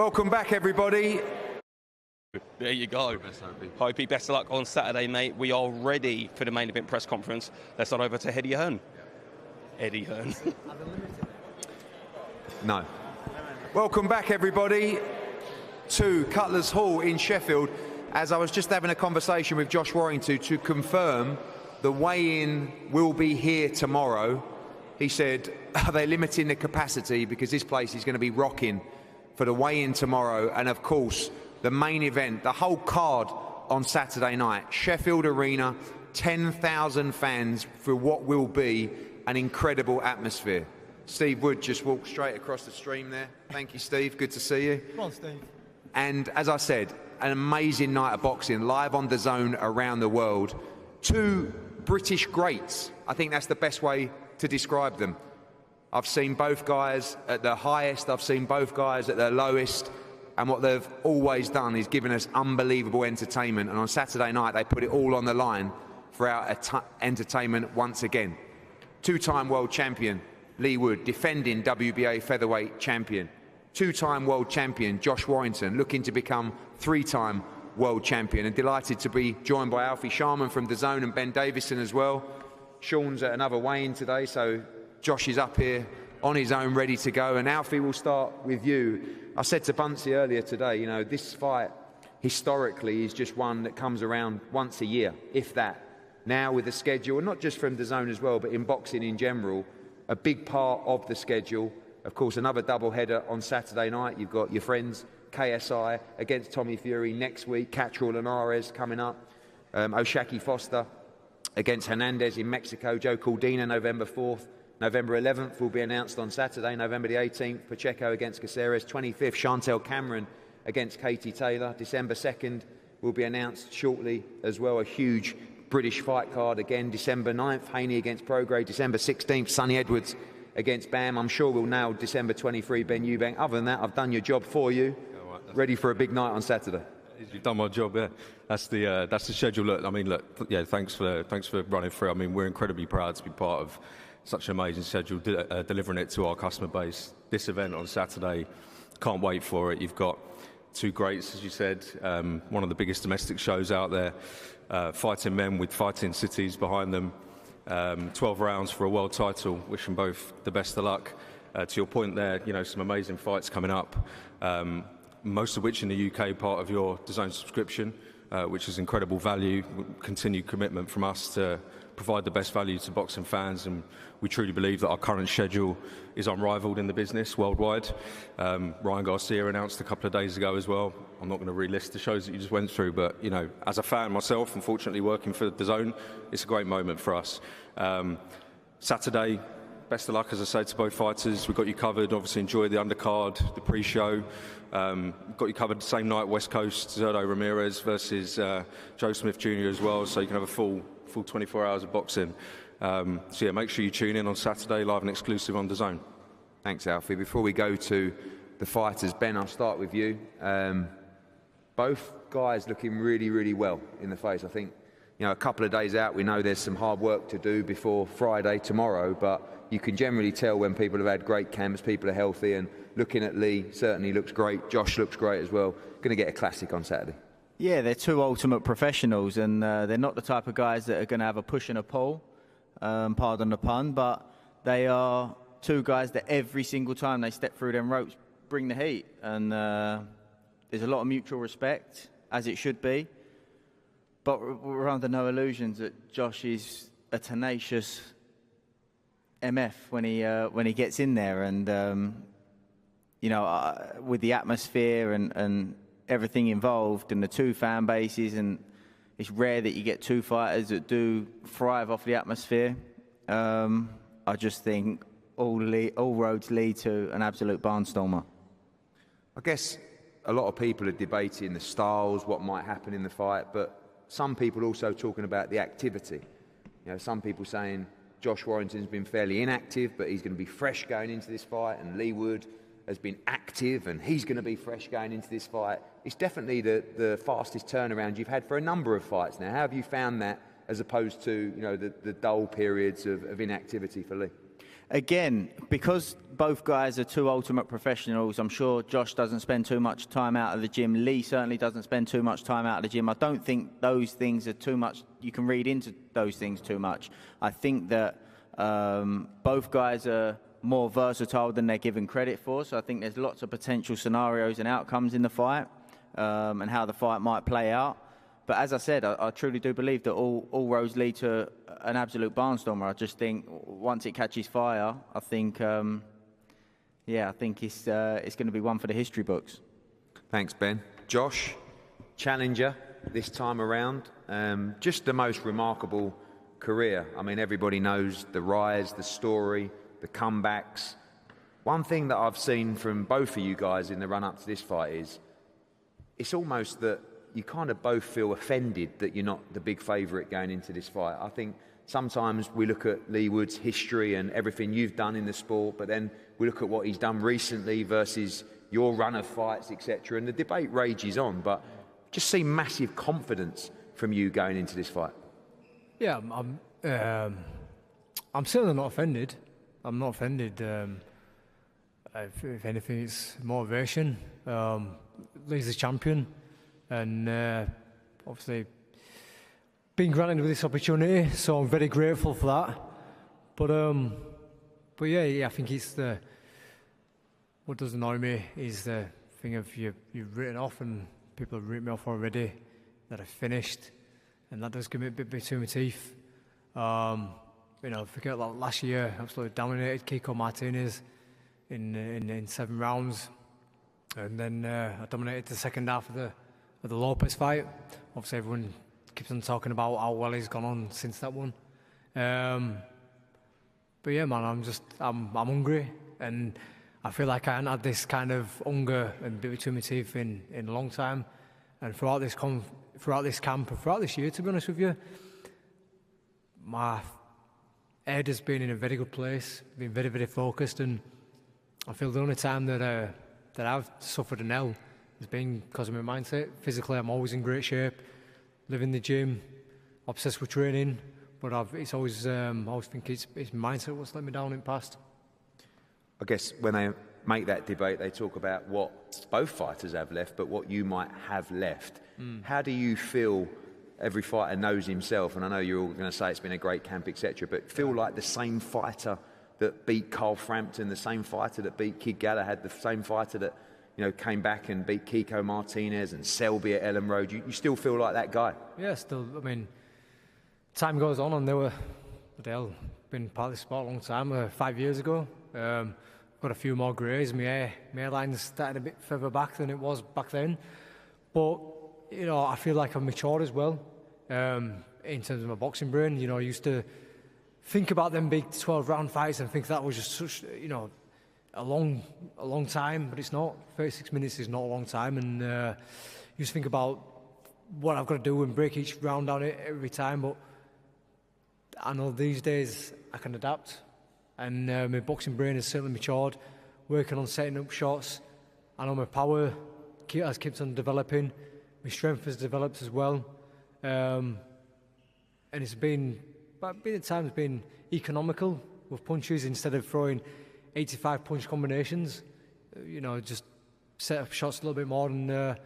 Welcome back, everybody. There you go. Hopey, best of luck on Saturday, mate. We are ready for the main event press conference. Let's head over to Eddie Hearn. Eddie Hearn. No. Welcome back, everybody, to Cutler's Hall in Sheffield. As I was just having a conversation with Josh Warrington to confirm the weigh-in will be here tomorrow. He said, are they limiting the capacity because this place is going to be rocking for the weigh-in tomorrow, and of course the main event, the whole card on Saturday night, Sheffield Arena, 10,000 fans for what will be an incredible atmosphere. Steve Wood just walked straight across the stream there. Thank you, Steve. Good to see you. Come on, Steve. And as I said, an amazing night of boxing, live on DAZN around the world. Two British greats. I think that's the best way to describe them. I've seen both guys at their highest, I've seen both guys at their lowest, and what they've always done is given us unbelievable entertainment, and on Saturday night they put it all on the line for our entertainment once again. Two-time world champion Leigh Wood, defending WBA featherweight champion. Two-time world champion Josh Warrington, looking to become three-time world champion, and delighted to be joined by Alfie Sharman from DAZN and Ben Davison as well. Sean's at another weigh-in today, so Josh is up here on his own, ready to go. And Alfie, we'll start with you. I said to Bunsey earlier today, you know, this fight historically is just one that comes around once a year, if that. Now with the schedule, and not just from DAZN as well, but in boxing in general, a big part of the schedule. Of course, another double-header on Saturday night. You've got your friends KSI against Tommy Fury next week, Catterall and Ares coming up, Oshaki Foster against Hernandez in Mexico, Joe Caldina November 4th. November 11th will be announced on Saturday. November the 18th, Pacheco against Caceres. 25th, Chantel Cameron against Katie Taylor. December 2nd will be announced shortly as well. A huge British fight card again. December 9th, Haney against Prograis. December 16th, Sonny Edwards against Bam. I'm sure we'll nail December 23, Ben Eubank. Other than that, I've done your job for you. Ready for a big night on Saturday. You've done my job, yeah. That's the schedule. Look, I mean, look, yeah. Thanks for running through. I mean, we're incredibly proud to be part of such an amazing schedule, delivering it to our customer base. This event on Saturday, can't wait for it. You've got two greats, as you said, one of the biggest domestic shows out there, fighting men with fighting cities behind them. 12 rounds for a world title. Wish them both the best of luck. To your point there, you know, some amazing fights coming up. Most of which in the UK, part of your DAZN subscription, which is incredible value, continued commitment from us to provide the best value to boxing fans, and we truly believe that our current schedule is unrivaled in the business worldwide. Ryan Garcia announced a couple of days ago as well. I'm not going to relist the shows that you just went through, but you know, as a fan myself, unfortunately working for DAZN, it's a great moment for us. Saturday, best of luck, as I say, to both fighters. We've got you covered. Obviously, enjoy the undercard, the pre-show. Got you covered the same night, West Coast, Zurdo Ramirez versus Joe Smith Jr. as well, so you can have a full 24 hours of boxing. So yeah, make sure you tune in on Saturday, live and exclusive on DAZN. Thanks, Alfie. Before we go to the fighters, Ben, I'll start with you. Both guys looking really, really well in the face. I think, you know, a couple of days out, we know there's some hard work to do before Friday, tomorrow, but you can generally tell when people have had great camps, people are healthy, and looking at Leigh certainly looks great. Josh looks great as well. Going to get a classic on Saturday. Yeah, they're two ultimate professionals, and they're not the type of guys that are going to have a push and a pull, pardon the pun, but they are two guys that every single time they step through them ropes bring the heat, and there's a lot of mutual respect, as it should be. But we're under no illusions that Josh is a tenacious MF when he gets in there, and you know, with the atmosphere and everything involved, and the two fan bases, and it's rare that you get two fighters that do thrive off the atmosphere. I just think all roads lead to an absolute barnstormer. I guess a lot of people are debating the styles, what might happen in the fight, but some people also talking about the activity. You know, some people saying Josh Warrington's been fairly inactive, but he's going to be fresh going into this fight, and Leigh Wood has been active, and he's going to be fresh going into this fight. It's definitely the fastest turnaround you've had for a number of fights now. How have you found that, as opposed to, you know, the dull periods of inactivity for Leigh? again, because both guys are two ultimate professionals, I'm sure Josh doesn't spend too much time out of the gym. Leigh certainly doesn't spend too much time out of the gym. I don't think those things are too much. You can read into those things too much. I think that both guys are more versatile than they're given credit for. So I think there's lots of potential scenarios and outcomes in the fight and how the fight might play out. But as I said, I truly do believe that all roads lead to an absolute barnstormer. I just think once it catches fire, I think, I think it's going to be one for the history books. Thanks, Ben. Josh, challenger this time around. Just the most remarkable career. I mean, everybody knows the rise, the story, the comebacks. One thing that I've seen from both of you guys in the run-up to this fight is it's almost that you kind of both feel offended that you're not the big favourite going into this fight. I think sometimes we look at Leigh Wood's history and everything you've done in the sport, but then we look at what he's done recently versus your run of fights, etc. And the debate rages on, but just see massive confidence from you going into this fight. Yeah, I'm certainly not offended. I'm not offended. If anything, it's motivation. Leigh's the champion. And obviously being granted with this opportunity, so I'm very grateful for that. But yeah, I think it's what does annoy me is the thing of you've written off and people have written me off already that I've finished, and that does give me a bit between my teeth. Forget like last year, absolutely dominated Kiko Martinez in 7 rounds, and then I dominated the second half of the Lopez fight. Obviously, everyone keeps on talking about how well he's gone on since that one. But yeah, man, I'm hungry, and I feel like I haven't had this kind of hunger and bit between my teeth in a long time. And throughout this camp, and throughout this year, to be honest with you, my head has been in a very good place, been very, very focused, and I feel the only time that I've suffered an L has been because of my mindset. Physically, I'm always in great shape, live in the gym, obsessed with training, but it's always, I always think it's mindset what's let me down in the past. I guess when they make that debate, they talk about what both fighters have left, but what you might have left. How do you feel? Every fighter knows himself, and I know you're all going to say it's been a great camp, etc., but feel like the same fighter that beat Carl Frampton, the same fighter that beat Kid Galahad, the same fighter that came back and beat Kiko Martinez and Selby at Ellen Road. You still feel like that guy? Yeah, still. I mean, time goes on, and they've been part of the sport a long time. 5 years ago, got a few more greys. My hairline's started a bit further back than it was back then, but I feel like I've matured as well in terms of my boxing brain. I used to think about them big 12-round fights and think that was just such a long time, but it's not. 36 minutes is not a long time, and you just think about what I've got to do and break each round down every time. But I know these days I can adapt, and my boxing brain has certainly matured. Working on setting up shots, I know my power has kept on developing. My strength has developed as well, and it's been at times been economical with punches instead of throwing 85 punch combinations. Just set up shots a little bit more, and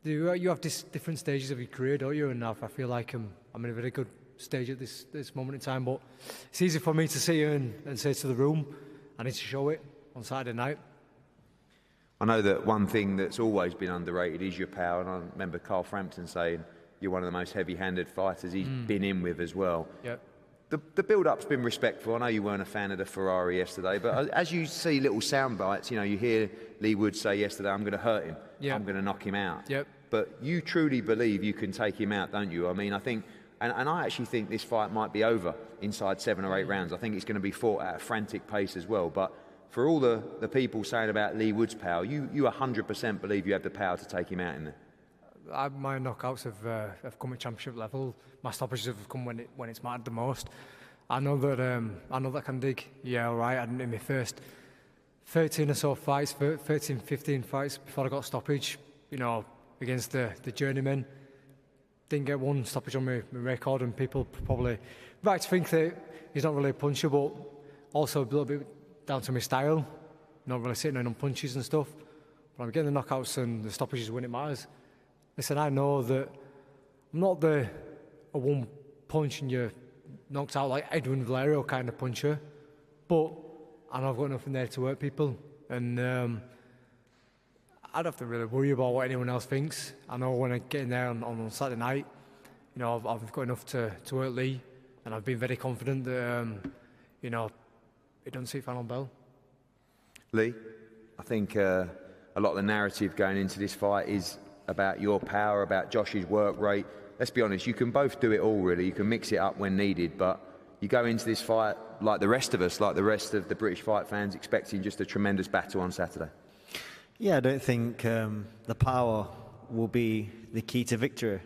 you have different stages of your career, don't you? And I feel like I'm in a very good stage at this moment in time. But it's easy for me to sit here and say to the room, I need to show it on Saturday night. I know that one thing that's always been underrated is your power, and I remember Carl Frampton saying you're one of the most heavy-handed fighters he's been in with as well. Yep. The build-up's been respectful. I know you weren't a fan of the Ferrari yesterday, but as you see little sound bites, you hear Leigh Wood say yesterday, I'm going to hurt him, I'm going to knock him out. Yep. But you truly believe you can take him out, don't you? I mean, I think, and I actually think this fight might be over inside 7 or 8 rounds. I think it's going to be fought at a frantic pace as well. But for all the people saying about Leigh Wood's power, you 100% believe you have the power to take him out in there. My knockouts have come at championship level. My stoppages have come when it's mattered the most. I know that I can dig. Yeah, all right. In my first 13 or so fights, 13, 15 fights before I got stoppage, against the journeymen, didn't get one stoppage on my record, and people probably right to think that he's not really a puncher, but also a little bit down to my style. Not really sitting on punches and stuff. But I'm getting the knockouts and the stoppages when it matters. Listen, I know that I'm not a one punch and you're knocked out like Edwin Valerio kind of puncher, but I know I've got nothing there to hurt people, and I don't have to really worry about what anyone else thinks. I know when I get in there on Saturday night, you know, I've got enough to hurt Leigh, and I've been very confident that you know, it doesn't suit final bell. Leigh, I think a lot of the narrative going into this fight is about your power, about Josh's work rate. Let's be honest, you can both do it all, really. You can mix it up when needed, but you go into this fight like the rest of us, like the rest of the British fight fans, expecting just a tremendous battle on Saturday. Yeah, I don't think the power will be the key to victory,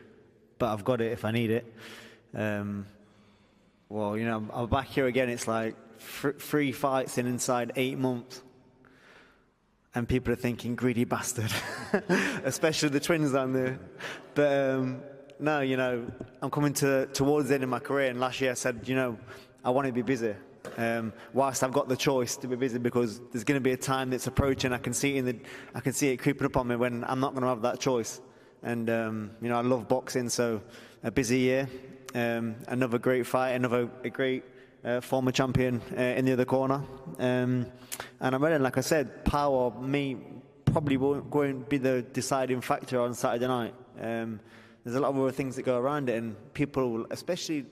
but I've got it if I need it. Well, you know, I'm back here again. It's like 3 fights in inside 8 months. And people are thinking, greedy bastard, especially the twins down there. But no, you know, I'm coming towards the end of my career, and last year I said, you know, I want to be busy. Whilst I've got the choice to be busy, because there's going to be a time that's approaching. I can see it creeping up on me when I'm not going to have that choice. And you know, I love boxing, so a busy year, another great fight, another great former champion in the other corner. And I'm ready. Like I said, power probably won't be the deciding factor on Saturday night. There's a lot of other things that go around it, and people, especially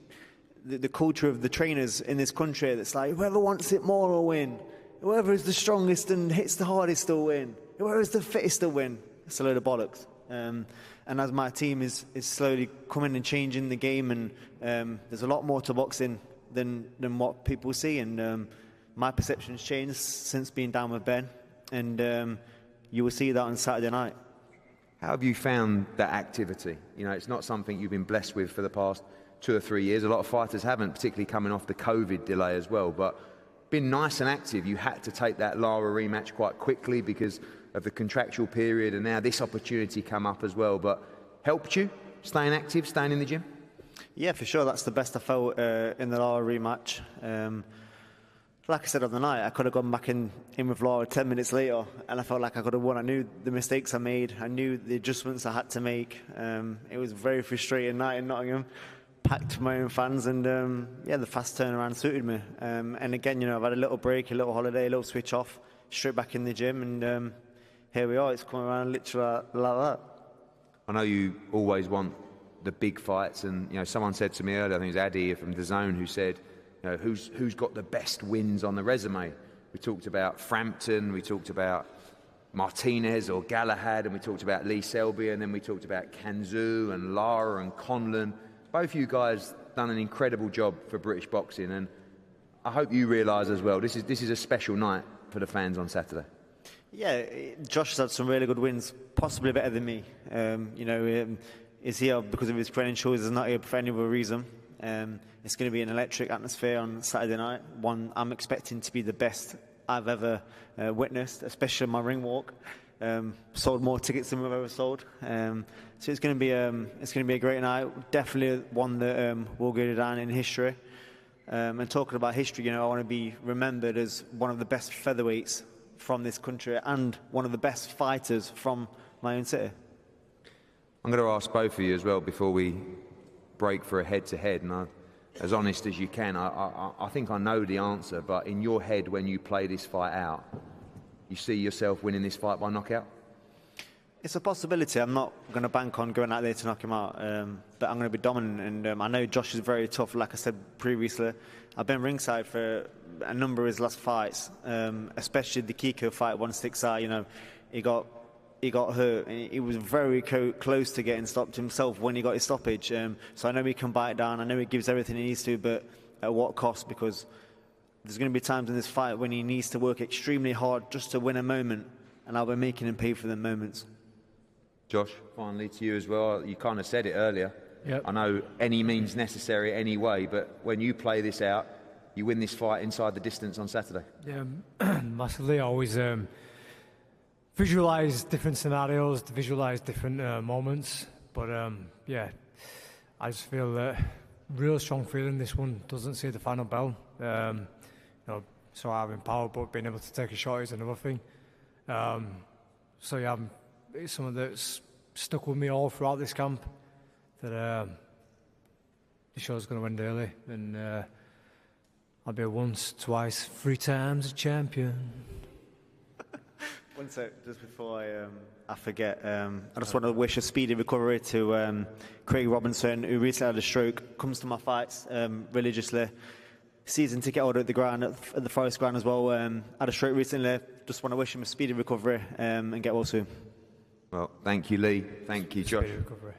the culture of the trainers in this country, that's like, whoever wants it more will win. Whoever is the strongest and hits the hardest will win. Whoever is the fittest will win. It's a load of bollocks. And as my team is slowly coming and changing the game, and there's a lot more to boxing than what people see, and my perception's changed since being down with Ben, and you will see that on Saturday night. How have you found that activity? You know, it's not something you've been blessed with for the past 2 or 3 years. A lot of fighters haven't, particularly coming off the COVID delay as well, but been nice and active. You had to take that Lara rematch quite quickly because of the contractual period, and now this opportunity come up as well, but helped you staying active, staying in the gym? Yeah, for sure. That's the best I felt in the Lara rematch. Like I said on the night, I could have gone back in with Lara 10 minutes later, and I felt like I could have won. I knew the mistakes I made. I knew the adjustments I had to make. It was a very frustrating night in Nottingham, packed with my own fans, and yeah, the fast turnaround suited me. And again, you know, I've had a little break, a little holiday, a little switch off, straight back in the gym, and here we are. It's coming around literally like that. I know you always want the big fights, and you know, someone said to me earlier, I think it was Addy from DAZN, who said, you know, who's got the best wins on the resume? We talked about Frampton, we talked about Martinez or Galahad, and we talked about Lee Selby, and then we talked about Kanzu and Lara and Conlon. Both you guys done an incredible job for British boxing, and I hope you realise as well, this is a special night for the fans on Saturday. Yeah, Josh has had some really good wins, possibly better than me. You know, is here because of his credentials, is not here for any other reason. It's going to be an electric atmosphere on Saturday night, one I'm expecting to be the best I've ever witnessed, especially my ring walk. Sold more tickets than we've ever sold. So it's going to be a great night, definitely one that will go down in history. And talking about history, you know, I want to be remembered as one of the best featherweights from this country and one of the best fighters from my own city. I'm going to ask both of you as well before we break for a head-to-head, and as honest as you can, I think I know the answer, but in your head when you play this fight out, you see yourself winning this fight by knockout? It's a possibility. I'm not going to bank on going out there to knock him out, but I'm going to be dominant, and I know Josh is very tough, like I said previously. I've been ringside for a number of his last fights, especially the Kiko fight, 1-6-R, you know, he got hurt. He was very close to getting stopped himself when he got his stoppage. So I know he can bite down. I know he gives everything he needs to, but at what cost? Because there's going to be times in this fight when he needs to work extremely hard just to win a moment, and I'll be making him pay for them moments. Josh, finally to you as well. You kind of said it earlier. Yep. I know any means necessary anyway, but when you play this out, you win this fight inside the distance on Saturday. Yeah, massively. I always visualise different scenarios, to visualise different moments. But yeah, I just feel real strong feeling this one doesn't see the final bell. You know, so having power, but being able to take a shot is another thing. So yeah, it's something that's stuck with me all throughout this camp, that the show's going to end early, and I'll be once, twice, 3 times a champion. One sec, just before I forget, I just want to wish a speedy recovery to Craig Robinson, who recently had a stroke, comes to my fights religiously. Season ticket holder at the ground, at the Forest ground as well. Had a stroke recently. Just want to wish him a speedy recovery and get well soon. Well, thank you, Lee. Thank you, Josh. Speedy recovery.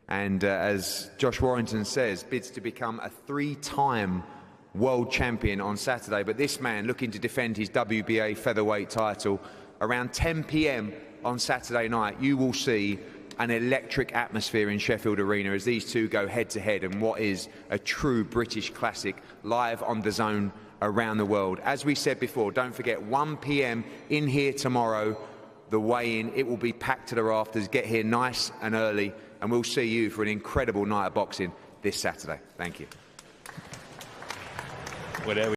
And as Josh Warrington says, bids to become a 3-time world champion on Saturday. But this man looking to defend his WBA featherweight title around 10 p.m. on Saturday night. You will see an electric atmosphere in Sheffield Arena as these two go head to head in what is a true British classic, live on DAZN around the world. As we said before, don't forget 1 p.m. in here tomorrow, the weigh-in. It will be packed to the rafters. Get here nice and early, and we'll see you for an incredible night of boxing this Saturday. Thank you. Well, there we